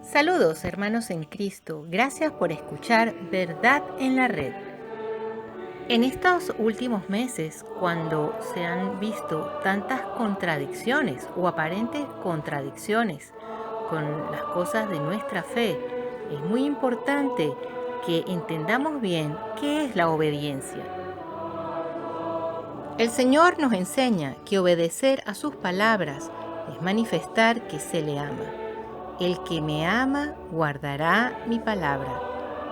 Saludos hermanos en Cristo, gracias por escuchar Verdad en la Red. En estos últimos meses, cuando se han visto tantas contradicciones o aparentes contradicciones con las cosas de nuestra fe, es muy importante que entendamos bien qué es la obediencia. El Señor nos enseña que obedecer a sus palabras es manifestar que se le ama. El que me ama guardará mi palabra.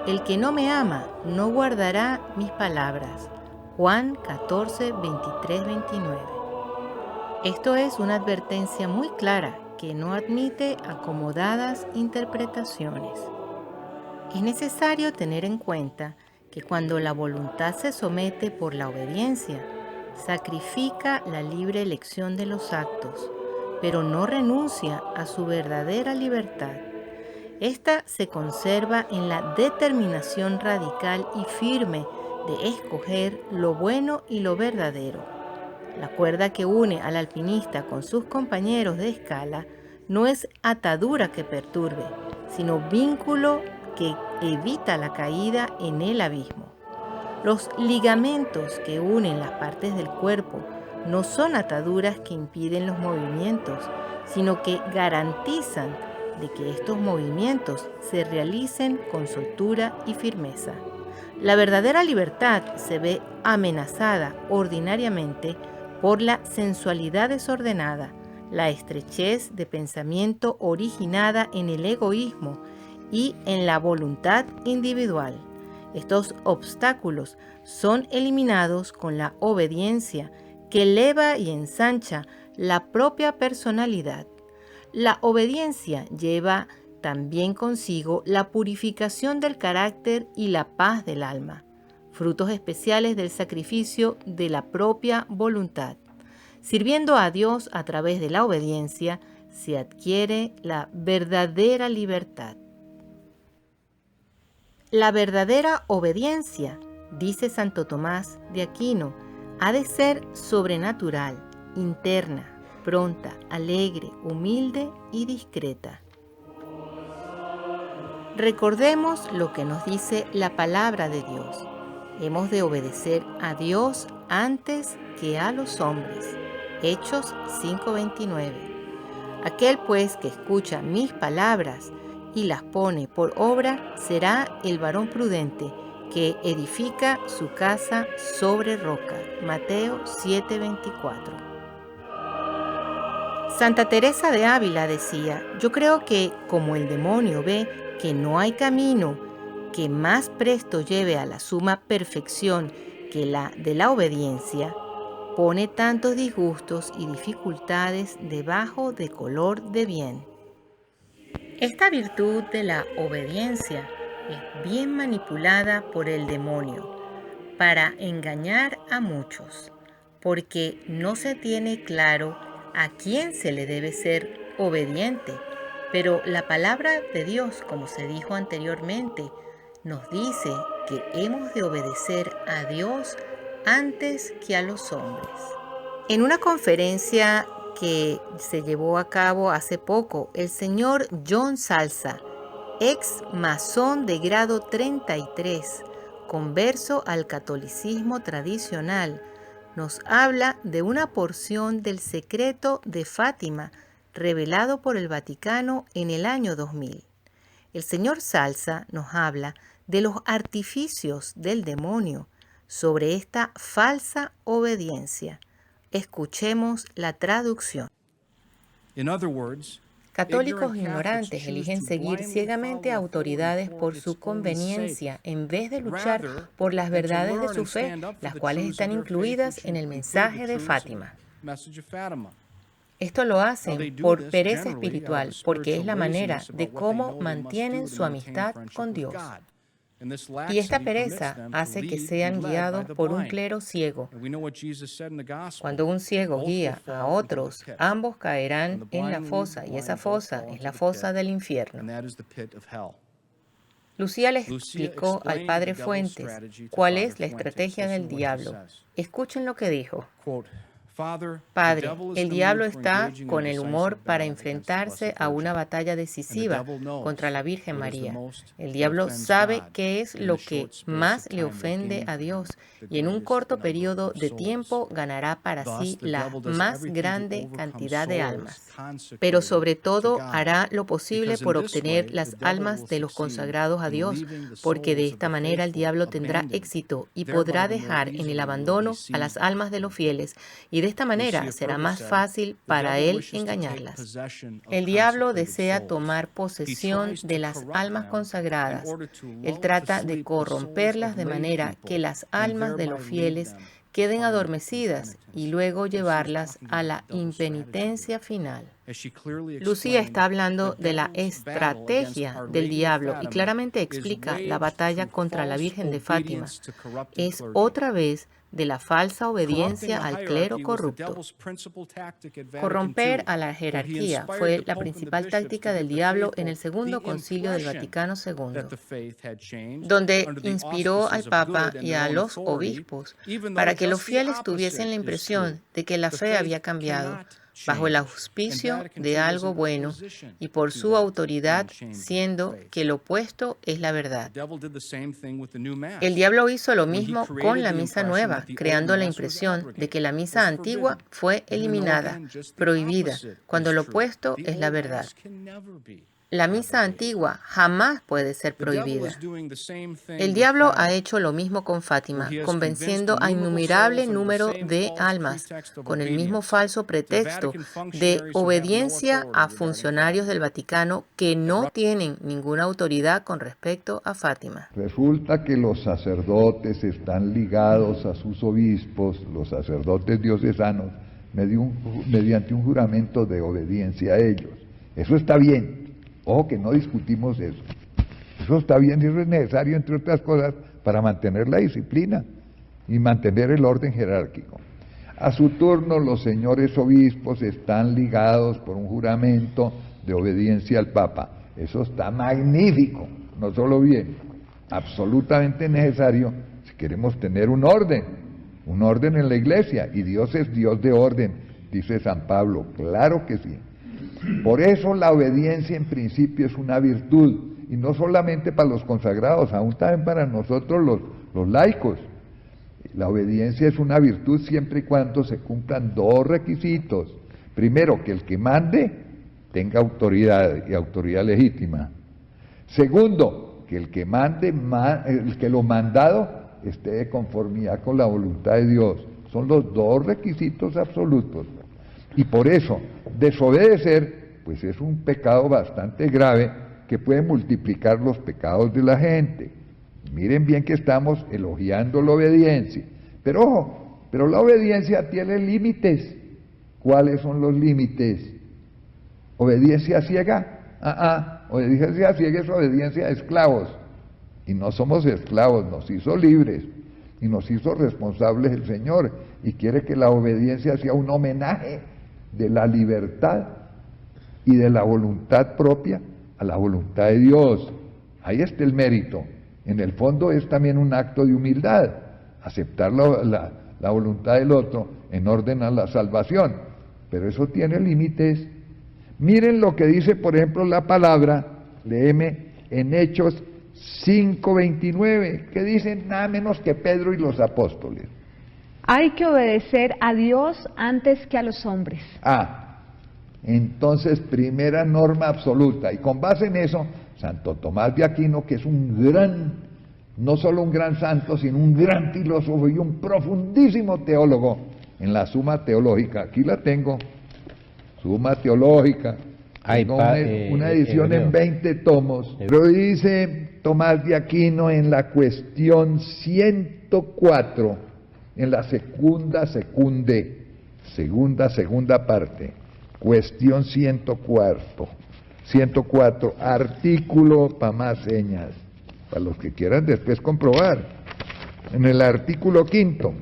El que no me ama no guardará mis palabras. Juan 14, 23, 29. Esto es una advertencia muy clara que no admite acomodadas interpretaciones. Es necesario tener en cuenta que cuando la voluntad se somete por la obediencia, sacrifica la libre elección de los actos, pero no renuncia a su verdadera libertad. Esta se conserva en la determinación radical y firme de escoger lo bueno y lo verdadero. La cuerda que une al alpinista con sus compañeros de escala no es atadura que perturbe, sino vínculo que evita la caída en el abismo. Los ligamentos que unen las partes del cuerpo no son ataduras que impiden los movimientos, sino que garantizan de que estos movimientos se realicen con soltura y firmeza. La verdadera libertad se ve amenazada ordinariamente por la sensualidad desordenada, la estrechez de pensamiento originada en el egoísmo y en la voluntad individual. Estos obstáculos son eliminados con la obediencia que eleva y ensancha la propia personalidad. La obediencia lleva también consigo la purificación del carácter y la paz del alma, frutos especiales del sacrificio de la propia voluntad. Sirviendo a Dios a través de la obediencia, se adquiere la verdadera libertad. La verdadera obediencia, dice Santo Tomás de Aquino, ha de ser sobrenatural, interna, pronta, alegre, humilde y discreta. Recordemos lo que nos dice la palabra de Dios. Hemos de obedecer a Dios antes que a los hombres. Hechos 5:29. Aquel pues que escucha mis palabras y las pone por obra será el varón prudente que edifica su casa sobre roca. Mateo 7:24. Santa Teresa de Ávila decía: yo creo que como el demonio ve que no hay camino que más presto lleve a la suma perfección que la de la obediencia, pone tantos disgustos y dificultades debajo de color de bien. Esta virtud de la obediencia es bien manipulada por el demonio para engañar a muchos, porque no se tiene claro a quién se le debe ser obediente, pero la palabra de Dios, como se dijo anteriormente, nos dice que hemos de obedecer a Dios antes que a los hombres. En una conferencia que se llevó a cabo hace poco, el señor John Salsa, ex masón de grado 33, converso al catolicismo tradicional, nos habla de una porción del secreto de Fátima revelado por el Vaticano en el año 2000. El señor Salsa nos habla de los artificios del demonio sobre esta falsa obediencia. Escuchemos la traducción. Católicos ignorantes eligen seguir ciegamente a autoridades por su conveniencia en vez de luchar por las verdades de su fe, las cuales están incluidas en el mensaje de Fátima. Esto lo hacen por pereza espiritual, porque es la manera de cómo mantienen su amistad con Dios. Y esta pereza hace que sean guiados por un clero ciego. Cuando un ciego guía a otros, ambos caerán en la fosa, y esa fosa es la fosa del infierno. Lucía le explicó al padre Fuentes cuál es la estrategia del diablo. Escuchen lo que dijo. Padre, el diablo está con el humor para enfrentarse a una batalla decisiva contra la Virgen María. El diablo sabe qué es lo que más le ofende a Dios y en un corto periodo de tiempo ganará para sí la más grande cantidad de almas. Pero sobre todo hará lo posible por obtener las almas de los consagrados a Dios, porque de esta manera el diablo tendrá éxito y podrá dejar en el abandono a las almas de los fieles, y de esta manera será más fácil para él engañarlas. El diablo desea tomar posesión de las almas consagradas. Él trata de corromperlas de manera que las almas de los fieles queden adormecidas y luego llevarlas a la impenitencia final. Lucía está hablando de la estrategia del diablo y claramente explica la batalla contra la Virgen de Fátima. Es otra vez de la falsa obediencia al clero corrupto. Corromper a la jerarquía fue la principal táctica del diablo en el Segundo Concilio del Vaticano II, donde inspiró al Papa y a los obispos para que los fieles tuviesen la impresión de que la fe había cambiado bajo el auspicio de algo bueno y por su autoridad, siendo que lo opuesto es la verdad. El diablo hizo lo mismo con la misa nueva, creando la impresión de que la misa antigua fue eliminada, prohibida, cuando lo opuesto es la verdad. La misa antigua jamás puede ser prohibida. El diablo ha hecho lo mismo con Fátima, convenciendo a innumerable número de almas, con el mismo falso pretexto de obediencia a funcionarios del Vaticano que no tienen ninguna autoridad con respecto a Fátima. Resulta que los sacerdotes están ligados a sus obispos, los sacerdotes diocesanos, mediante un juramento de obediencia a ellos. Eso está bien. Ojo que no discutimos eso. Eso está bien y eso es necesario, entre otras cosas, para mantener la disciplina y mantener el orden jerárquico. A su turno, los señores obispos están ligados por un juramento de obediencia al Papa. Eso está magnífico, no solo bien, absolutamente necesario si queremos tener un orden en la Iglesia, y Dios es Dios de orden, dice San Pablo, claro que sí. Por eso la obediencia en principio es una virtud, y no solamente para los consagrados, aún también para nosotros los laicos. La obediencia es una virtud siempre y cuando se cumplan dos requisitos. Primero, que el que mande tenga autoridad y autoridad legítima. Segundo, que el que mande, el que lo mandado esté de conformidad con la voluntad de Dios. Son los dos requisitos absolutos. Y por eso, desobedecer, pues es un pecado bastante grave que puede multiplicar los pecados de la gente. Miren bien que estamos elogiando la obediencia. Pero ojo, pero la obediencia tiene límites. ¿Cuáles son los límites? ¿Obediencia ciega? Obediencia ciega es obediencia de esclavos. Y no somos esclavos, nos hizo libres y nos hizo responsables el Señor. Y quiere que la obediencia sea un homenaje de la libertad y de la voluntad propia a la voluntad de Dios. Ahí está el mérito. En el fondo es también un acto de humildad, aceptar la voluntad del otro en orden a la salvación, pero eso tiene límites. Miren lo que dice, por ejemplo, la palabra, léeme en Hechos 5:29, que dicen nada menos que Pedro y los apóstoles. Hay que obedecer a Dios antes que a los hombres. Entonces, primera norma absoluta, y con base en eso, Santo Tomás de Aquino, que es un gran, no solo un gran santo, sino un gran filósofo y un profundísimo teólogo, en la Suma Teológica, aquí la tengo, Suma Teológica, una edición en 20 tomos, pero dice Tomás de Aquino en la cuestión 104, en la segunda parte, cuestión 104, artículo para más señas, para los que quieran después comprobar. En el artículo 5,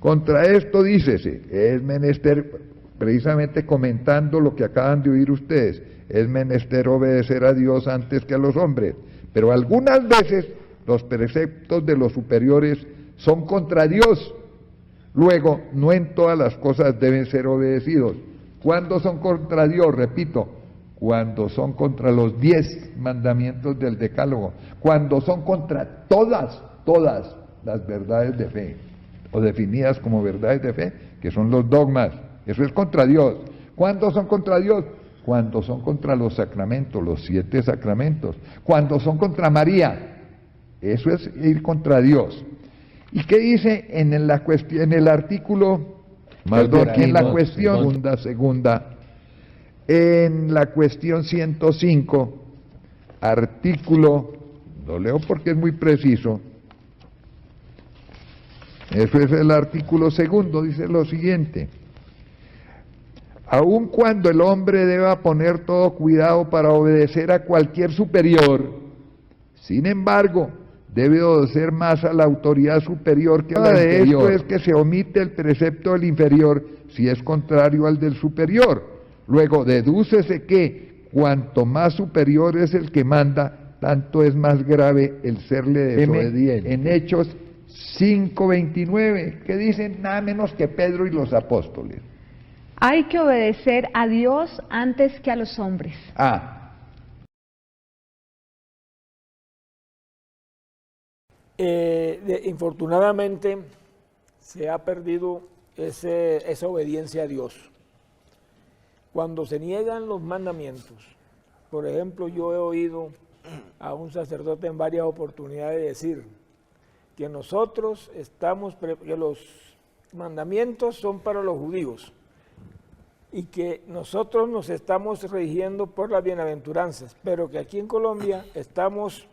contra esto dícese, es menester, precisamente comentando lo que acaban de oír ustedes, es menester obedecer a Dios antes que a los hombres, pero algunas veces los preceptos de los superiores son contra Dios, Luego, no en todas las cosas deben ser obedecidos. ¿Cuándo son contra Dios? Repito, cuando son contra los 10 mandamientos del Decálogo, cuando son contra todas las verdades de fe, o definidas como verdades de fe, que son los dogmas. Eso es contra Dios. ¿Cuándo son contra Dios? Cuando son contra los sacramentos, los 7 sacramentos. Cuando son contra María. Eso es ir contra Dios. ¿Y qué dice en el artículo, perdón, en la cuestión segunda, en la cuestión 105, artículo, lo leo porque es muy preciso, eso es el artículo segundo, dice lo siguiente: aun cuando el hombre deba poner todo cuidado para obedecer a cualquier superior, sin embargo, debe obedecer más a la autoridad superior que a la inferior. Esto es que se omite el precepto del inferior si es contrario al del superior. Luego, dedúcese que cuanto más superior es el que manda, tanto es más grave el serle desobediente. En Hechos 5:29, que dicen nada menos que Pedro y los apóstoles. Hay que obedecer a Dios antes que a los hombres. Infortunadamente se ha perdido esa obediencia a Dios. Cuando se niegan los mandamientos, por ejemplo, yo he oído a un sacerdote en varias oportunidades decir que nosotros que los mandamientos son para los judíos y que nosotros nos estamos rigiendo por las bienaventuranzas, pero que aquí en Colombia estamos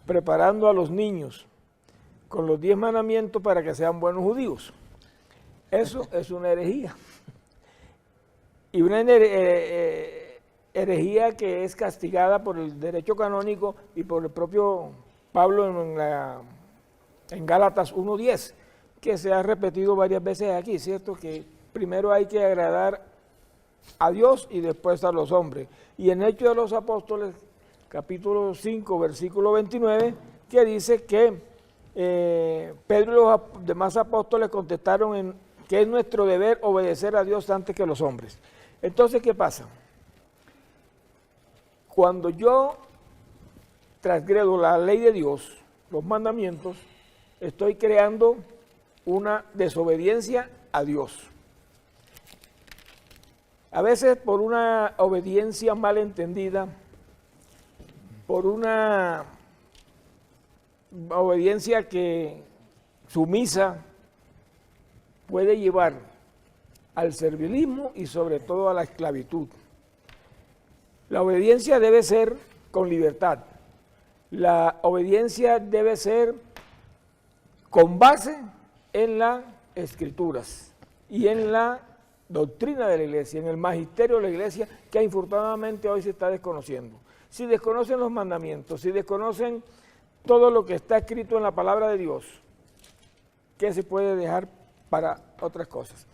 preparando a los niños con los 10 mandamientos para que sean buenos judíos. Eso es una herejía. Y una herejía que es castigada por el derecho canónico y por el propio Pablo en Gálatas 1:10, que se ha repetido varias veces aquí, ¿cierto? Que primero hay que agradar a Dios y después a los hombres. Y en Hechos de los Apóstoles, capítulo 5, versículo 29, que dice que Pedro y los demás apóstoles contestaron que es nuestro deber obedecer a Dios antes que a los hombres. Entonces, ¿qué pasa? Cuando yo transgredo la ley de Dios, los mandamientos, estoy creando una desobediencia a Dios. A veces por una obediencia mal entendida, por una obediencia que sumisa puede llevar al servilismo y sobre todo a la esclavitud. La obediencia debe ser con libertad. La obediencia debe ser con base en las Escrituras y en la doctrina de la Iglesia, en el magisterio de la Iglesia, que infortunadamente hoy se está desconociendo. Si desconocen los mandamientos, si desconocen todo lo que está escrito en la palabra de Dios, ¿qué se puede dejar para otras cosas?